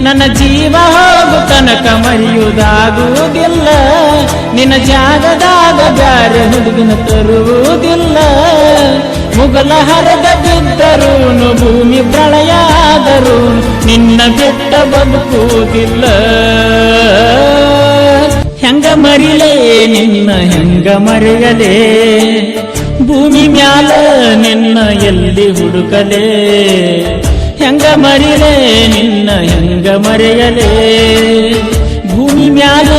ನನ್ನ ಜೀವ ಹೋಗು ತನಕ ಮರೆಯುವುದಾಗುವುದಿಲ್ಲ. ನಿನ್ನ ಜಾಗದಾಗ ಬ್ಯಾರೆ ಹುಡುಗಿನ ತರುವುದಿಲ್ಲ. ಮುಗಲ ಹರದ ಬಿದ್ದರೂನು ಭೂಮಿ ಪ್ರಳಯ ಆದರೂ ನಿನ್ನ ಬಿಟ್ಟ ಬದುಕುವುದಿಲ್ಲ. ಹೆಂಗ ಮರಿಲೇ ನಿನ್ನ ಹೆಂಗ ಮರೆಯಲೇ, ಭೂಮಿ ಮ್ಯಾಲ ನಿನ್ನ ಎಲ್ಲಿ ಹುಡುಕಲೇ. ಹೆಂಗ ಮರಿಲೇ ನಿನ್ನ ಹೆಂಗ ಮರೆಯಲೇ, ಭೂಮಿ ಮ್ಯಾಲ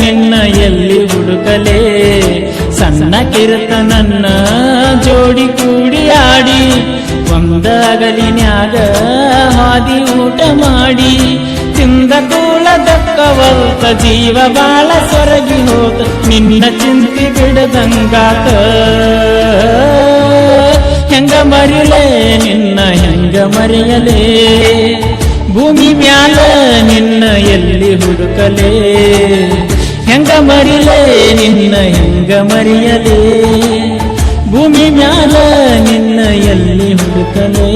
ನಿನ್ನ ಎಲ್ಲಿ ಹುಡುಕಲೇ. ಸಣ್ಣ ಕಿರ್ತನನ್ನ ಜೋಡಿ ಕೂಡಿ ಆಡಿ ಒಂದಾಗಲಿನ್ಯಾಗ ಹಾದಿ ಊಟ ಮಾಡಿ ತಿಂದ ಕೂಳದಕ್ಕವಲ್ತ ಜೀವ ಬಾಳ ಸೊರಗಿ ಹೋತ ನಿನ್ನ ಚಿಂತಿ ಬಿಡದಂಗಾತ. ಹೆಂಗ ಮರಿಲೇ ನಿನ್ನ ಹೆಂಗ ಮರೆಯಲೇ, ಭೂಮಿ ಮ್ಯಾಲ ನಿನ್ನ ಎಲ್ಲಿ ಹುಡುಕಲೇ. ಹೆಂಗ ಮರಿಲೇ ನಿನ್ನ ಹೆಂಗ ಮರೆಯಲೇ, ಭೂಮಿ ಮ್ಯಾಲ ನಿನ್ನ ಎಲ್ಲಿ ಹುಡುಕಲೇ.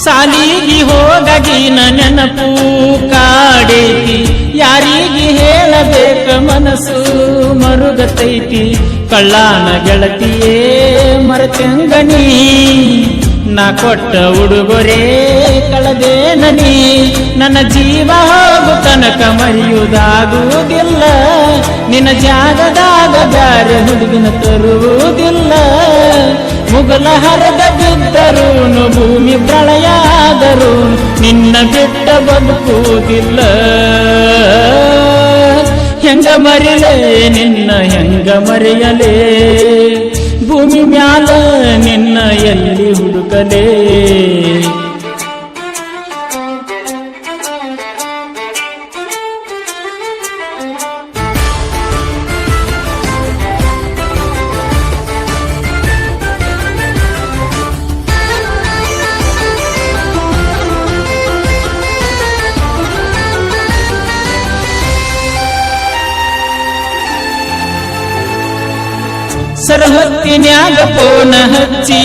ಸಾಲಿಗೆ ಹೋಗಗಿನ ನೆನಪು ಕಾಡೈತಿ, ಯಾರಿಗೆ ಹೇಳಬೇಕ ಮನಸ್ಸು ಮರುಗತೈತಿ. ಕಳ್ಳಾನ ಗೆಳತಿಯೇ ಮರೆತಂಗನಿ, ನಾ ಕೊಟ್ಟ ಉಡುಗೊರೆ ಕಳದೇನನಿ. ನನ್ನ ಜೀವ ಹೋಗು ತನಕ ಮರೆಯುವುದಾಗುವುದಿಲ್ಲ. ನಿನ್ನ ಜಾಗದಾಗ ಬ್ಯಾರೆ ಹುಡುಗಿನ ತರುವುದಿಲ್ಲ. ಮುಗಲ ಹರದ ಬಿದ್ದರೂನು ಭೂಮಿ ಪ್ರಳಯ ಆದರೂ ನಿನ್ನ ಬಿಟ್ಟ ಬದುಕುವುದಿಲ್ಲ. ಹೆಂಗ ಮರಿಲೇ ನಿನ್ನ ಹೆಂಗ ಮರೆಯಲೇ, ಭೂಮಿ ಮ್ಯಾಲ ನಿನ್ನ ಎಲ್ಲಿ ಹುಡುಕಲೇ. ಸರಹತ್ತಿನ್ಯಾಗ ಫೋನ ಹಚ್ಚಿ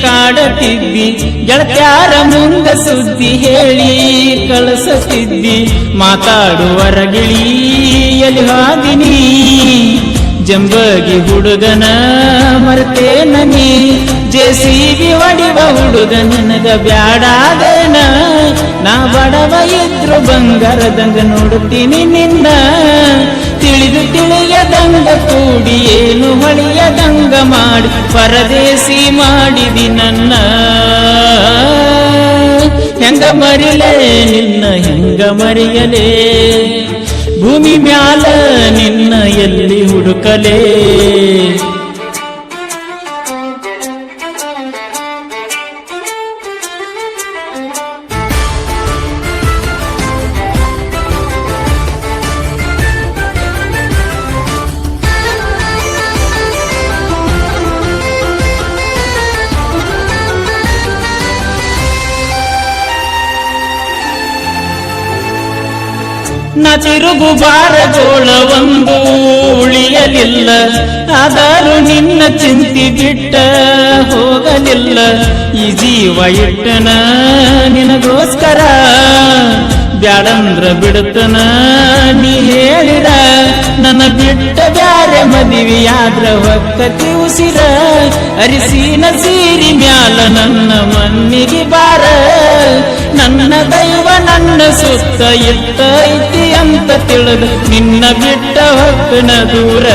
ಕಾಡತಿದ್ದಿ, ಗೆಳತ್ಯಾರ ಮುಂದ ಸುದ್ದಿ ಹೇಳಿ ಕಳಿಸುತ್ತಿದ್ದಿ. ಮಾತಾಡುವರಗಿಳಿ ಎಲ್ಲಿ ಹಾದಿನಿ, ಜಂಬಗಿ ಹುಡುಗನ ಮರ್ತೇನನಿ. ಜೆಸಿಬಿ ಹೊಡಿವ ಹುಡುಗ ನಿನಗ ಬ್ಯಾಡಾದೇನ, ನಾ ಬಡವ ಇದ್ರು ಬಂಗಾರದಂಗ ನೋಡುತ್ತೀನಿ ನಿನ್ನ. ತಿಳಿದು ತಿಳಿಯದಂಗ ಕೂಡಿ ಏನು ಹೊಳೆಯದಂಗ ಮಾಡಿ ಪರದೇಸಿ ಮಾಡಿದಿ ನನ್ನ. ಹೆಂಗ ಮರಿಲೇ ನಿನ್ನ ಹೆಂಗ ಮರೆಯಲೇ, ಭೂಮಿ ಮ್ಯಾಲ ನಿನ್ನ ಎಲ್ಲಿ ಹುಡುಕಲೇ. ನ ತಿರುಗು ಬಾರಗೋಳ ಒಂದು ಉಳಿಯಲಿಲ್ಲ, ಆದರೂ ನಿನ್ನ ಚಿಂತಿ ಬಿಟ್ಟ ಹೋಗಲಿಲ್ಲ. ಈ ಜೀವ ಇಟ್ಟನ ನಿನಗೋಸ್ಕರ, ಬ್ಯಾಡಂದ್ರ ಬಿಡುತ್ತನ ನೀ ಹೇಳಿರ. ನನ್ನ ಬಿಟ್ಟ ಬ್ಯಾರೆ ಮದುವೆಯಾದ್ರ ಒಕ್ಕತಿ ಉಸಿರ. ಅರಿಸಿನ ಸೀರಿ ಮ್ಯಾಲ ನನ್ನ ಮಣ್ಣಿಗೆ ಬಾರ, ನನ್ನ ದೈವ ನನ್ನ ಸುತ್ತ ಇರ್ತೈತಿ ಅಂತ ತಿಳಿದು ನಿನ್ನ ಬಿಟ್ಟ ಹೊಕ್ಕನ ದೂರ.